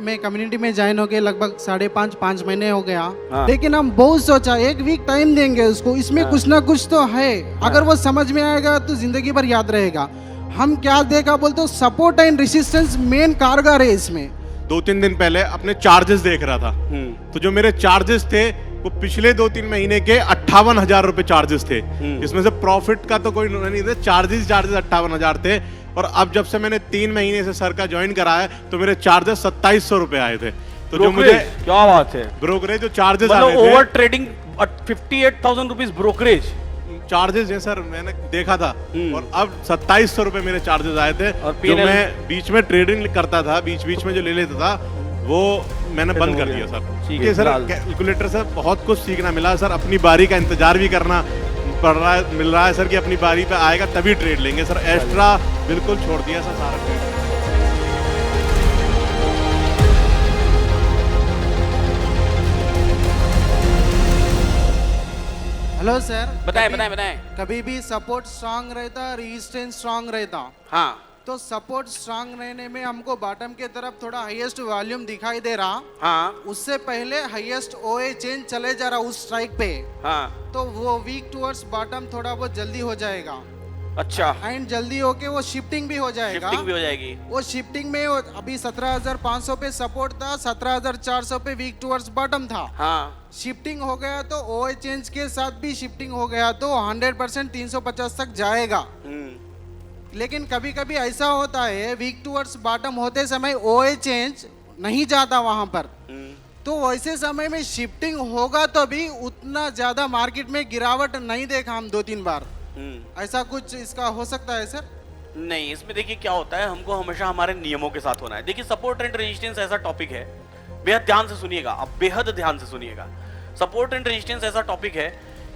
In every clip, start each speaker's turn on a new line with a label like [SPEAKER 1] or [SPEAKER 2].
[SPEAKER 1] मैं कम्युनिटी में ज्वाइन हो गए लगभग 5.5 महीने हो गया।
[SPEAKER 2] हाँ।
[SPEAKER 1] लेकिन हम बहुत सोचा एक वीक टाइम देंगे उसको, इसमें
[SPEAKER 2] हाँ।
[SPEAKER 1] कुछ ना कुछ तो है, अगर वो समझ में आएगा तो जिंदगी भर याद रहेगा। हम क्या देखा बोलते हो, सपोर्ट एंड रेसिस्टेंस मेन कारगर है इसमें।
[SPEAKER 3] 2-3 दिन पहले अपने चार्जेस देख रहा था, तो जो मेरे चार्जेस थे वो पिछले 2-3 महीने के 58,000 रुपए चार्जेस थे। इसमें से प्रॉफिट का तो कोई नहीं थे, चार्जेस 58,000 थे। और अब जब से मैंने 3 महीने से सर का ज्वाइन करा है तो मेरे चार्जेस 2700 रुपए आए थे। तो जो मुझे
[SPEAKER 2] क्या बात है,
[SPEAKER 3] ब्रोकरेज जो चार्जेस
[SPEAKER 2] मतलब
[SPEAKER 3] आए थे,
[SPEAKER 2] over trading 58,000 rupees brokerage
[SPEAKER 3] charges है सर, मैंने देखा था। और अब 2700 रुपए मेरे चार्जेस आए थे।
[SPEAKER 2] और
[SPEAKER 3] जो
[SPEAKER 2] PNL
[SPEAKER 3] मैं बीच में ट्रेडिंग करता था, बीच में जो ले लेता था, वो मैंने बंद कर दिया सर।
[SPEAKER 2] ठीक
[SPEAKER 3] क्योंकि
[SPEAKER 2] है,
[SPEAKER 3] सर
[SPEAKER 2] फिलहाल
[SPEAKER 3] कैलकुलेटर से बहुत कुछ सीखना मिला सर। अपनी बारी का इंतजार भी करना पड़ रहा है, मिल रहा है सर कि अपनी बारी पे आएगा तभी ट्रेड लेंगे सर। एक्स्ट्रा बिल्कुल छोड़ दिया सर सारा ट्रेड।
[SPEAKER 1] हेलो सर,
[SPEAKER 2] बताएं।
[SPEAKER 1] कभी भी सपोर्ट स्ट्रांग रहता, रेजिस्टेंस स्ट्रांग रहता।
[SPEAKER 2] हाँ
[SPEAKER 1] तो सपोर्ट स्ट्रांग रहने में हमको बॉटम के तरफ थोड़ा हाईएस्ट वॉल्यूम दिखाई दे रहा,
[SPEAKER 2] हाँ
[SPEAKER 1] उससे पहले हाईएस्ट ओए चेंज चले जा रहा उस स्ट्राइक पे,
[SPEAKER 2] हाँ,
[SPEAKER 1] तो वो वीक टुवर्ड्स बॉटम थोड़ा बहुत जल्दी हो जाएगा।
[SPEAKER 2] अच्छा,
[SPEAKER 1] एंड जल्दी होके वो शिफ्टिंग भी हो जाएगा।
[SPEAKER 2] शिफ्टिंग भी हो जाएगी।
[SPEAKER 1] वो शिफ्टिंग में अभी 17,500 पे सपोर्ट था, 17,400 पे वीक टुवर्ड्स बॉटम था।
[SPEAKER 2] हाँ
[SPEAKER 1] शिफ्टिंग हो गया तो ओए चेंज के साथ भी शिफ्टिंग हो गया तो 100% 350 तक जाएगा। लेकिन कभी कभी ऐसा होता है वीक टुवर्ड्स बॉटम होते समय ओए चेंज नहीं जाता वहां पर, तो वैसे समय में शिफ्टिंग होगा तो भी उतना ज्यादा मार्केट में गिरावट नहीं देखा हम 2-3 बार। ऐसा कुछ इसका हो सकता है सर?
[SPEAKER 2] नहीं, इसमें देखिए क्या होता है, हमको हमेशा हमारे नियमों के साथ होना है। देखिए सपोर्ट एंड रेजिस्टेंस ऐसा टॉपिक है, बेहद ध्यान से सुनिएगा, आप बेहद ध्यान से सुनिएगा। सपोर्ट एंड रेजिस्टेंस ऐसा टॉपिक है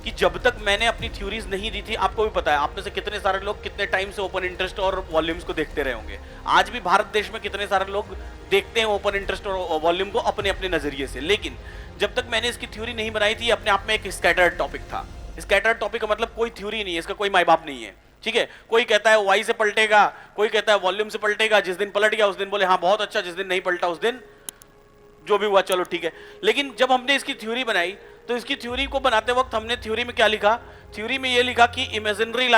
[SPEAKER 2] कि जब तक मैंने अपनी थ्योरीज नहीं दी थी, आपको भी पता है, आप में से कितने सारे लोग कितने टाइम से ओपन इंटरेस्ट और वॉल्यूम्स को देखते रहे होंगे। आज भी भारत देश में कितने सारे लोग देखते हैं ओपन इंटरेस्ट और वॉल्यूम को अपने अपने नजरिए से। लेकिन जब तक मैंने इसकी थ्योरी नहीं बनाई थी, अपने आप में एक स्कैटर्ड टॉपिक था। स्कैटर्ड टॉपिक का मतलब कोई थ्योरी नहीं है, इसका कोई माई बाप नहीं है, ठीक है। कोई कहता है वाई से पलटेगा, कोई कहता है वॉल्यूम से पलटेगा। जिस दिन पलट गया उस दिन बोले हाँ बहुत अच्छा, जिस दिन नहीं पलटा उस दिन जो भी हुआ चलो ठीक है। लेकिन जब हमने इसकी थ्योरी बनाई तो इसकी थ्योरी को बनाते वक्त हमने थ्योरी में क्या लिखा, थ्योरी में ये लिखा कि इमेजिनरी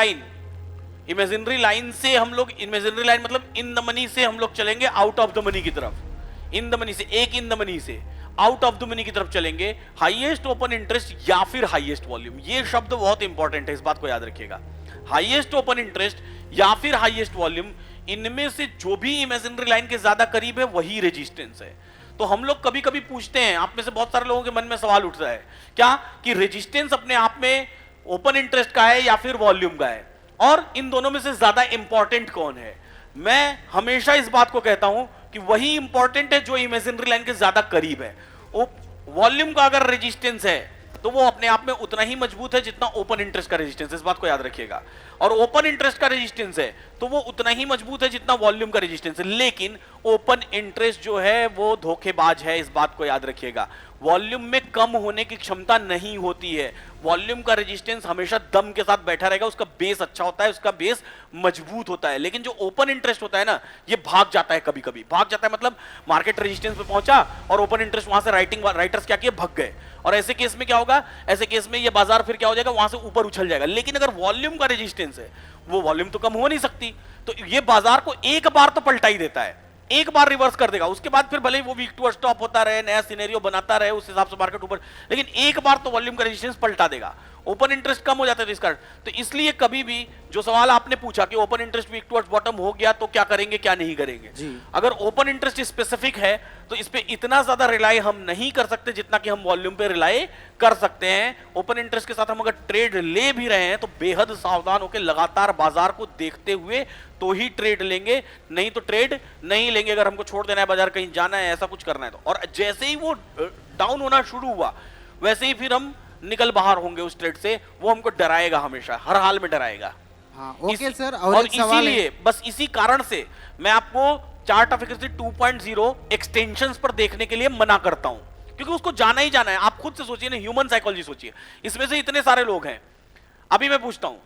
[SPEAKER 2] लाइन से हम लोग, इमेजिनरी लाइन मतलब इन द मनी से हम लोग चलेंगे आउट ऑफ द मनी की तरफ। इन द मनी से, एक इन द मनी से आउट ऑफ द मनी की तरफ चलेंगे, हाईएस्ट ओपन इंटरेस्ट या फिर हाईएस्ट वॉल्यूम। ये शब्द बहुत इंपॉर्टेंट है, इस बात को याद रखिएगा। हाईएस्ट ओपन इंटरेस्ट या फिर हाईएस्ट वॉल्यूम, इनमें से जो भी इमेजिनरी लाइन के ज्यादा करीब है वही रेजिस्टेंस है। तो हम लोग कभी कभी पूछते हैं, आप में से बहुत सारे लोगों के मन में सवाल उठता है क्या कि रेजिस्टेंस अपने आप में ओपन इंटरेस्ट का है या फिर वॉल्यूम का है, और इन दोनों में से ज्यादा इंपॉर्टेंट कौन है। मैं हमेशा इस बात को कहता हूं कि वही इंपॉर्टेंट है जो इमेजिनरी लाइन के ज्यादा करीब है। वॉल्यूम का अगर रेजिस्टेंस है तो वो अपने आप में उतना ही मजबूत है जितना ओपन इंटरेस्ट का रेजिस्टेंस, इस बात को याद रखिएगा। और ओपन इंटरेस्ट का रेजिस्टेंस है तो वो उतना ही मजबूत है जितना वॉल्यूम का रेजिस्टेंस है। लेकिन ओपन इंटरेस्ट जो है वो धोखेबाज है, इस बात को याद रखिएगा। वॉल्यूम में कम होने की क्षमता नहीं होती है। वॉल्यूम का रेजिस्टेंस हमेशा दम के साथ बैठा रहेगा, उसका बेस अच्छा होता है, उसका बेस मजबूत होता है। लेकिन जो ओपन इंटरेस्ट होता है ना, ये भाग जाता है, कभी कभी भाग जाता है, मतलब मार्केट रेजिस्टेंस पे पहुंचा और ओपन इंटरेस्ट वहां से राइटर्स क्या किए, भग गए। और ऐसे केस में क्या होगा, ऐसे केस में ये बाजार फिर क्या हो जाएगा, वहां से ऊपर उछल जाएगा। लेकिन अगर वॉल्यूम का रेजिस्टेंस है, वो वॉल्यूम तो कम हो नहीं सकती, तो ये बाजार को एक बार तो पलटा ही देता है, एक बार रिवर्स कर देगा। उसके बाद फिर भले ही वो वीक टू स्टॉप होता रहे, नया सिनेरियो बनाता रहे, उस हिसाब से मार्केट ऊपर, लेकिन एक बार तो वॉल्यूम का रेजिस्टेंस पलटा देगा। ओपन इंटरेस्ट कम हो जाता है तो इस कारण। तो इसलिए कभी भी जो सवाल आपने पूछा कि open interest weak towards bottom हो गया तो क्या करेंगे क्या नहीं करेंगे, अगर ओपन इंटरेस्ट स्पेसिफिक है तो इस पे इतना ज्यादा रिलाई हम नहीं कर सकते जितना कि हम वॉल्यूम पे रिलाई कर सकते हैं। ओपन इंटरेस्ट के साथ हम अगर ट्रेड ले भी रहे हैं तो बेहद सावधान होकर लगातार बाजार को देखते हुए तो ही ट्रेड लेंगे, नहीं तो ट्रेड नहीं लेंगे। अगर हमको छोड़ देना है बाजार, कहीं जाना है, ऐसा कुछ करना है तो। और जैसे ही वो डाउन होना शुरू हुआ वैसे ही फिर हम निकल बाहर होंगे उस ट्रेड से। वो हमको डराएगा, हमेशा हर हाल में डराएगा।
[SPEAKER 1] हाँ, ओके सर।
[SPEAKER 2] और इसीलिए बस इसी कारण से मैं आपको चार्ट ऑफ एक्सचेंज 2.0 एक्सटेंशंस पर देखने के लिए मना करता हूं, क्योंकि उसको जाना ही जाना है। आप खुद से सोचिए ना, ह्यूमन साइकोलॉजी सोचिए, इसमें से इतने सारे लोग हैं। अभी मैं पूछता हूं,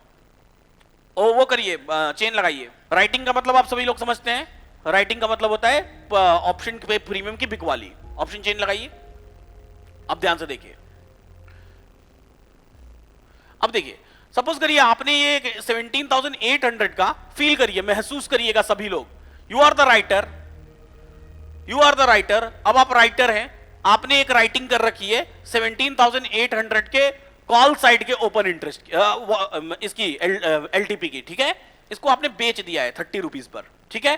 [SPEAKER 2] वो करिए, चेन लगाइए। राइटिंग का मतलब आप सभी लोग समझते हैं, राइटिंग का मतलब होता है ऑप्शन पे प्रीमियम की बिकवाली। ऑप्शन चेन लगाइए, अब ध्यान से देखिए। अब देखिए, सपोज करिए आपने ये 17,800 का फील करिए, महसूस करिएगा सभी लोग। You are the writer, you are the writer. अब आप राइटर हैं, आपने एक राइटिंग कर रखी है 17,800 के कॉल साइड के ओपन इंटरेस्ट इसकी एलटीपी की, ठीक है। इसको आपने बेच दिया है 30 रुपीज पर, ठीक है।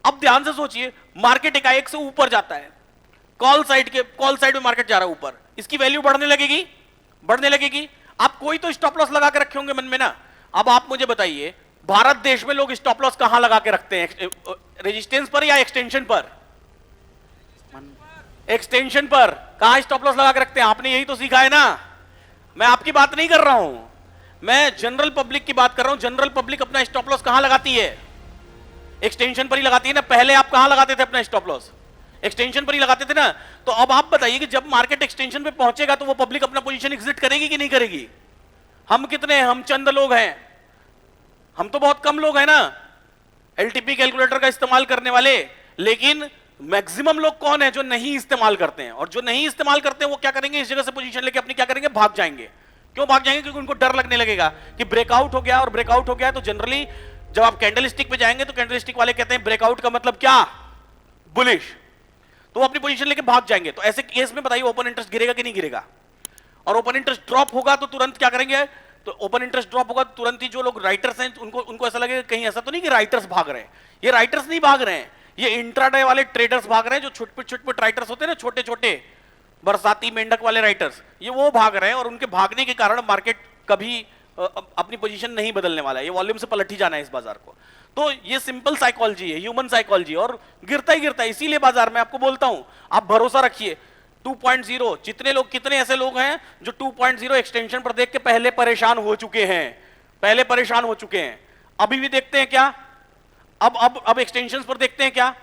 [SPEAKER 2] अब ध्यान से सोचिए, मार्केट एकाएक से ऊपर जाता है, कॉल साइड में मार्केट जा रहा है ऊपर, इसकी वैल्यू बढ़ने लगेगी, बढ़ने लगेगी। आप कोई तो स्टॉप लॉस लगा के रखे होंगे मन में ना। अब आप मुझे बताइए, भारत देश में लोग स्टॉप लॉस कहां लगा के रखते हैं? रेजिस्टेंस पर या एक्सटेंशन पर? एक्सटेंशन पर। कहां स्टॉप लॉस लगा के रखते हैं? आपने यही तो सीखा है ना। मैं आपकी बात नहीं कर रहा हूं, मैं जनरल पब्लिक की बात कर रहा हूं। जनरल पब्लिक अपना स्टॉप लॉस कहां लगाती है? एक्सटेंशन पर ही लगाती है ना। पहले आप कहां लगाते थे अपना स्टॉप लॉस? एक्सटेंशन पर ही लगाते थे ना। तो अब आप बताइए कि जब मार्केट एक्सटेंशन पे पहुंचेगा तो वो पब्लिक अपना पोजीशन एग्जिट करेगी कि नहीं करेगी? हम कितने हैं? हम चंद लोग हैं, हम तो बहुत कम लोग हैं ना एलटीपी कैलकुलेटर का इस्तेमाल करने वाले। लेकिन मैक्सिमम लोग कौन है जो नहीं इस्तेमाल करते हैं? और जो नहीं इस्तेमाल करते हैं वो क्या करेंगे? इस जगह से पोजीशन लेके अपनी क्या करेंगे? भाग जाएंगे। क्यों भाग जाएंगे? क्योंकि उनको डर लगने लगेगा कि ब्रेकआउट हो गया। और ब्रेकआउट हो गया तो जनरली जब आप कैंडलस्टिक पे जाएंगे तो कैंडलस्टिक वाले कहते हैं ब्रेकआउट का मतलब क्या? बुलिश। तो वो अपनी पोजीशन लेके भाग जाएंगे। तो ऐसे केस में बताइए ओपन इंटरेस्ट गिरेगा कि नहीं गिरेगा? और ओपन इंटरेस्ट ड्रॉप होगा तो तुरंत क्या करेंगे? तो ओपन इंटरेस्ट ड्रॉप होगा तो तुरंत ही जो लोग राइटर्स हैं उनको ऐसा लगेगा कहीं ऐसा तो नहीं कि राइटर्स भाग रहे हैं। ये राइटर्स नहीं भाग रहे हैं, ये इंट्राडे वाले ट्रेडर्स भाग रहे हैं। जो छोटे राइटर्स होते हैं ना, छोटे छोटे बरसाती मेंढक वाले राइटर्स, ये वो भाग रहे हैं। और उनके भागने के कारण मार्केट कभी अपनी पोजीशन नहीं बदलने वाला है, ये वॉल्यूम से पलट ही जाना है इस बाजार को। तो ये सिंपल साइकोलॉजी है, ह्यूमन साइकोलॉजी, और गिरता ही गिरता है। इसीलिए बाजार में आपको बोलता हूं, आप भरोसा रखिए। 2.0 कितने ऐसे लोग हैं जो 2.0 एक्सटेंशन पर देख के पहले परेशान हो चुके हैं, अभी भी देखते हैं क्या? अब एक्सटेंशंस पर देखते हैं क्या?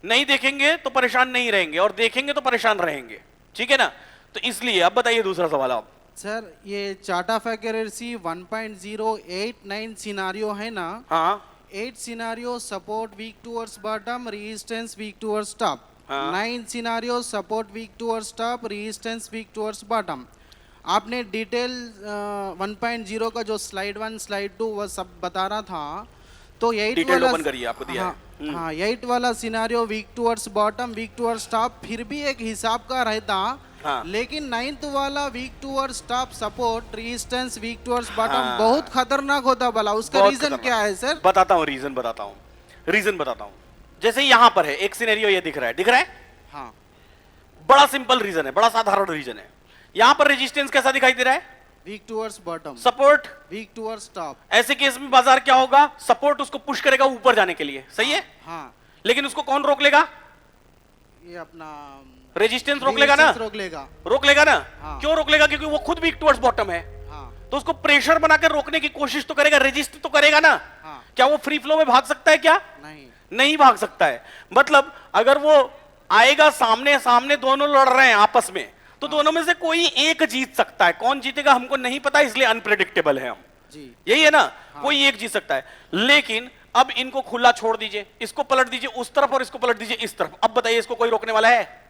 [SPEAKER 2] नहीं देखेंगे तो परेशान नहीं रहेंगे, और देखेंगे तो परेशान रहेंगे, ठीक है ना। तो इसलिए अब बताइए दूसरा सवाल आप।
[SPEAKER 1] सर, ये चार्ट ऑफ एक्यूरेसी 1.089 सिनारियो है ना।
[SPEAKER 2] हाँ,
[SPEAKER 1] 8 scenario support weak towards bottom, resistance weak towards top.
[SPEAKER 2] हाँ।
[SPEAKER 1] 9 scenario support weak towards top, resistance weak towards bottom. आपने डिटेल 1.0 का जो स्लाइड 1 स्लाइड 2 वो सब बता रहा था। तो 8
[SPEAKER 2] डिटेल
[SPEAKER 1] वाला
[SPEAKER 2] ओपन करिए, आपको दिया है।
[SPEAKER 1] हाँ 8 वाला scenario weak towards bottom, weak towards top फिर भी एक हिसाब का रहता।
[SPEAKER 2] हाँ।
[SPEAKER 1] लेकिन 9th वाला weak towards top support, resistance weak towards bottom
[SPEAKER 2] हाँ।
[SPEAKER 1] बहुत खतरनाक होता भला। उसका
[SPEAKER 2] बहुत
[SPEAKER 1] रीजन
[SPEAKER 2] खतरनाक।
[SPEAKER 1] क्या है सर?
[SPEAKER 2] बताता हूँ, रीजन बताता हूँ। जैसे यहां पर है एक सिनेरियो, ये दिख रहा है?
[SPEAKER 1] हाँ,
[SPEAKER 2] बड़ा सिंपल रीजन है, बड़ा साधारण रीजन है। यहां पर रेजिस्टेंस कैसा दिखाई दे रहा है?
[SPEAKER 1] Weak towards bottom,
[SPEAKER 2] support
[SPEAKER 1] weak towards top.
[SPEAKER 2] ऐसे केस में बाजार क्या होगा? सपोर्ट उसको पुश करेगा ऊपर जाने के लिए, सही है।
[SPEAKER 1] हाँ,
[SPEAKER 2] लेकिन उसको कौन रोक लेगा?
[SPEAKER 1] ये अपना
[SPEAKER 2] रेजिस्टेंस रोक लेगा ना,
[SPEAKER 1] रोक लेगा।
[SPEAKER 2] रोक लेगा ना।
[SPEAKER 1] हाँ।
[SPEAKER 2] क्यों रोक लेगा? क्योंकि वो खुद वीक टुवर्ड्स बॉटम है।
[SPEAKER 1] हाँ,
[SPEAKER 2] तो उसको प्रेशर बनाकर रोकने की कोशिश तो करेगा, रेजिस्ट तो करेगा ना।
[SPEAKER 1] हाँ।
[SPEAKER 2] क्या वो फ्री फ्लो में भाग सकता है? क्या नहीं भाग सकता है। मतलब अगर वो आएगा सामने सामने, दोनों लड़ रहे हैं आपस में, तो दोनों में से कोई एक जीत सकता है। कौन जीतेगा हमको नहीं पता, इसलिए अनप्रेडिक्टेबल है हम
[SPEAKER 1] जी।
[SPEAKER 2] यही है ना।
[SPEAKER 1] हाँ।
[SPEAKER 2] कोई एक जीत सकता है। लेकिन अब इनको खुला छोड़ दीजिए, इसको पलट दीजिए उस तरफ और इसको पलट दीजिए इस तरफ। अब बताइए इसको कोई रोकने वाला है?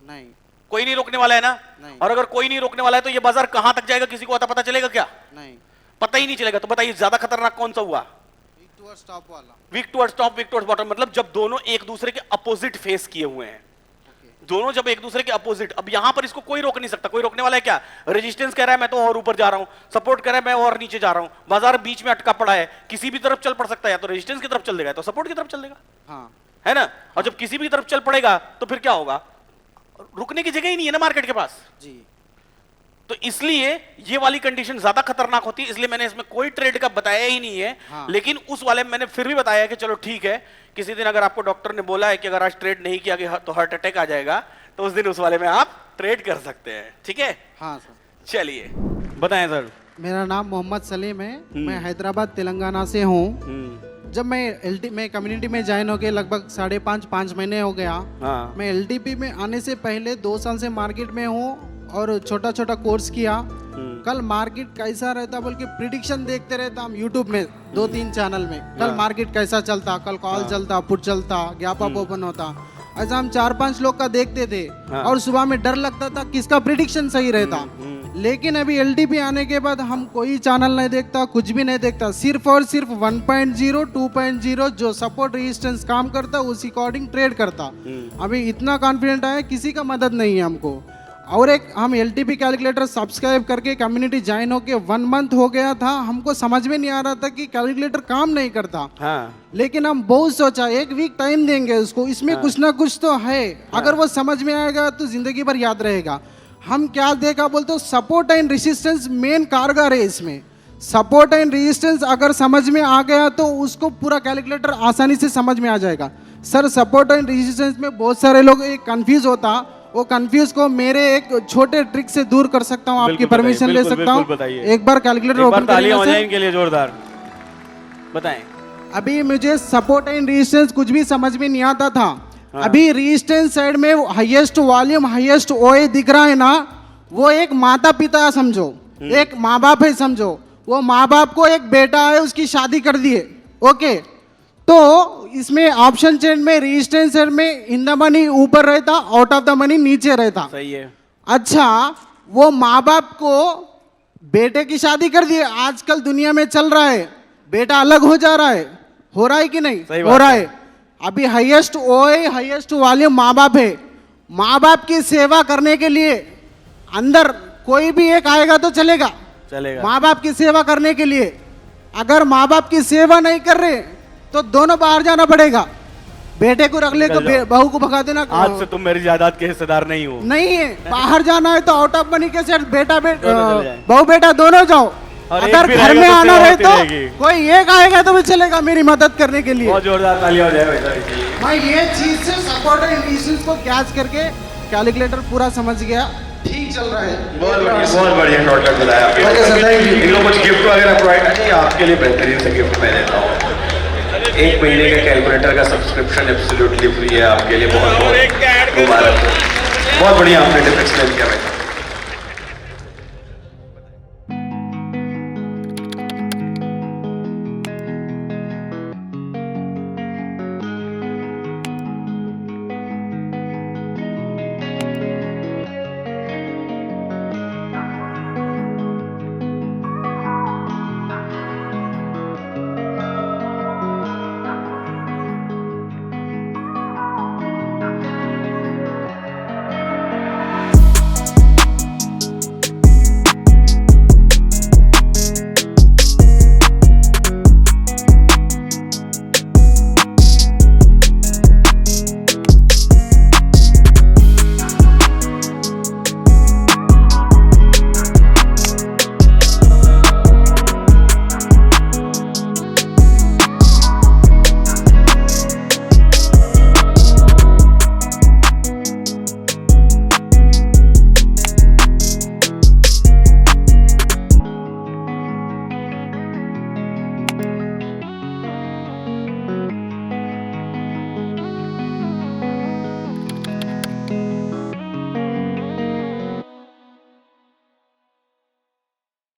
[SPEAKER 1] नहीं,
[SPEAKER 2] कोई नहीं रोकने वाला है ना।
[SPEAKER 1] नहीं।
[SPEAKER 2] और अगर कोई नहीं रोकने वाला है तो ये बाजार कहां तक जाएगा? किसी को पता चलेगा क्या?
[SPEAKER 1] नहीं।
[SPEAKER 2] पता ही नहीं चलेगा। तो बताइए ज्यादा खतरनाक कौन सा हुआ?
[SPEAKER 1] वीक टुवर्ड्स टॉप वाला।
[SPEAKER 2] Weak towards top, weak towards bottom, मतलब जब दोनों एक दूसरे के अपोजिट फेस किए हुए हैं। दोनों जब एक दूसरे के अपोजिट। अब यहां पर इसको कोई रोक नहीं सकता। कोई रोकने वाला है क्या? रेजिस्टेंस कह रहा है मैं तो और ऊपर जा रहा हूं, सपोर्ट कह रहा है मैं और नीचे जा रहा हूं, बाजार बीच में अटका पड़ा है, किसी भी तरफ चल पड़ सकता है। या तो रेजिस्टेंस की तरफ चल देगा या तो सपोर्ट की तरफ चल देगा,
[SPEAKER 1] हाँ,
[SPEAKER 2] है ना। और जब किसी भी तरफ चल पड़ेगा तो फिर क्या होगा? रुकने की जगह ही नहीं है ना मार्केट के पास।
[SPEAKER 1] जी।
[SPEAKER 2] तो इसलिए ये वाली कंडीशन ज्यादा खतरनाक होती है। इसलिए मैंने इसमें कोई ट्रेड का बताया ही नहीं है।
[SPEAKER 1] हाँ।
[SPEAKER 2] लेकिन उस वाले में मैंने फिर भी बताया कि चलो ठीक है, किसी दिन अगर आपको डॉक्टर ने बोला है कि अगर आज ट्रेड नहीं किया गया तो हार्ट अटैक आ जाएगा, तो उस दिन उस वाले में आप ट्रेड कर सकते हैं, ठीक है।
[SPEAKER 1] हाँ सर।
[SPEAKER 2] चलिए बताएं सर।
[SPEAKER 1] मेरा नाम मोहम्मद सलीम है, मैं हैदराबाद तेलंगाना से हूँ। जब मैं कम्युनिटी में ज्वाइन हो गया लगभग 5.5 महीने हो गया।
[SPEAKER 2] हाँ।
[SPEAKER 1] मैं एलटीपी में आने से पहले 2 साल से मार्केट में हूँ और छोटा छोटा कोर्स किया। कल मार्केट कैसा रहता बोल के प्रिडिक्शन देखते रहता हम यूट्यूब में 2-3 चैनल में, कल मार्केट कैसा चलता, कल कॉल चलता, पुट चलता, गैप अप ओपन होता, ऐसा हम 4-5 लोग का देखते थे और सुबह में डर लगता था किसका प्रिडिक्शन सही रहता। लेकिन अभी LTP आने के बाद हम कोई चैनल नहीं देखता, कुछ भी नहीं देखता, सिर्फ और सिर्फ 1.0 2.0 जो सपोर्ट रेजिस्टेंस काम करता उसी अकॉर्डिंग ट्रेड करता। अभी इतना कॉन्फिडेंट है, किसी का मदद नहीं है हमको। और एक हम LTP कैलकुलेटर सब्सक्राइब करके कम्युनिटी ज्वाइन होके 1 मंथ हो गया था, हमको समझ में नहीं आ रहा था कि कैलकुलेटर काम नहीं करता।
[SPEAKER 2] हाँ।
[SPEAKER 1] लेकिन हम बहुत सोचा 1 वीक टाइम देंगे उसको, इसमें कुछ ना कुछ तो है, अगर वो समझ में आएगा तो जिंदगी भर याद रहेगा। हम क्या देखा बोलते, सपोर्ट एंड रेजिस्टेंस मेन कारगर है इसमें। सपोर्ट एंड रेजिस्टेंस अगर समझ में आ गया तो उसको पूरा कैलकुलेटर आसानी से समझ में आ जाएगा। सर सपोर्ट एंड रेजिस्टेंस में बहुत सारे लोग एक कंफ्यूज होता, वो कंफ्यूज को मेरे एक छोटे ट्रिक से दूर कर सकता हूँ, आपकी परमिशन ले सकता हूँ। एक बार कैलकुलेटर ओपन
[SPEAKER 2] करिए के लिए जोरदार बताएं।
[SPEAKER 1] अभी मुझे सपोर्ट एंड रेजिस्टेंस कुछ भी समझ में नहीं आता था। अभी रेजिस्टेंस साइड में हाईएस्ट वॉल्यूम हाईएस्ट OA दिख रहा है ना, वो एक माता पिता समझो, एक माँ बाप है समझो। वो माँ बाप को एक बेटा है, उसकी शादी कर दिए, ओके। तो इसमें ऑप्शन चेन में रेजिस्टेंस साइड में इन द मनी ऊपर रहता, आउट ऑफ द मनी नीचे रहता।
[SPEAKER 2] सही है।
[SPEAKER 1] अच्छा, वो माँ बाप को बेटे की शादी कर दिए, आजकल दुनिया में चल रहा है, बेटा अलग हो जा रहा है, हो रहा है कि नहीं हो रहा है। अभी हाईएस्ट OA हाईएस्ट वॉल्यूम माँ बाप है। माँ बाप की सेवा करने के लिए अंदर कोई भी एक आएगा तो चलेगा, माँ बाप की सेवा करने के लिए। अगर माँ बाप की सेवा नहीं कर रहे तो दोनों बाहर जाना पड़ेगा, बेटे को रख ले तो बहू को भगा देना।
[SPEAKER 2] आज से तुम मेरी जायदाद के हिस्सेदार नहीं हो।
[SPEAKER 1] नहीं है, बाहर जाना है तो आउट ऑफ मनी के साथ बेटा बहू बेटा दोनों जाओ। अगर घर में आना रहे तो कोई एक आएगा तो भी चलेगा मेरी मदद करने के लिए।
[SPEAKER 2] बहुत जोरदार तालियां हो जाए।
[SPEAKER 1] मैं ये चीज से सपोर्ट एंड रेजिस्टेंस को कैच करके कैलकुलेटर पूरा समझ गया, ठीक चल रहा है।
[SPEAKER 4] बहुत बढ़िया शॉर्टकट बताया आपने। इन लोगों को गिफ्ट वगैरह प्रोवाइड नहीं, आपके लिए बेहतरीन से गिफ्ट मैं देता हूँ। 1 महीने का कैलकुलेटर का सब्सक्रिप्शन एब्सोल्युटली फ्री है आपके लिए। बहुत बहुत मुबारक। बहुत बढ़िया आपने टिप एक्सप्लेन किया भाई।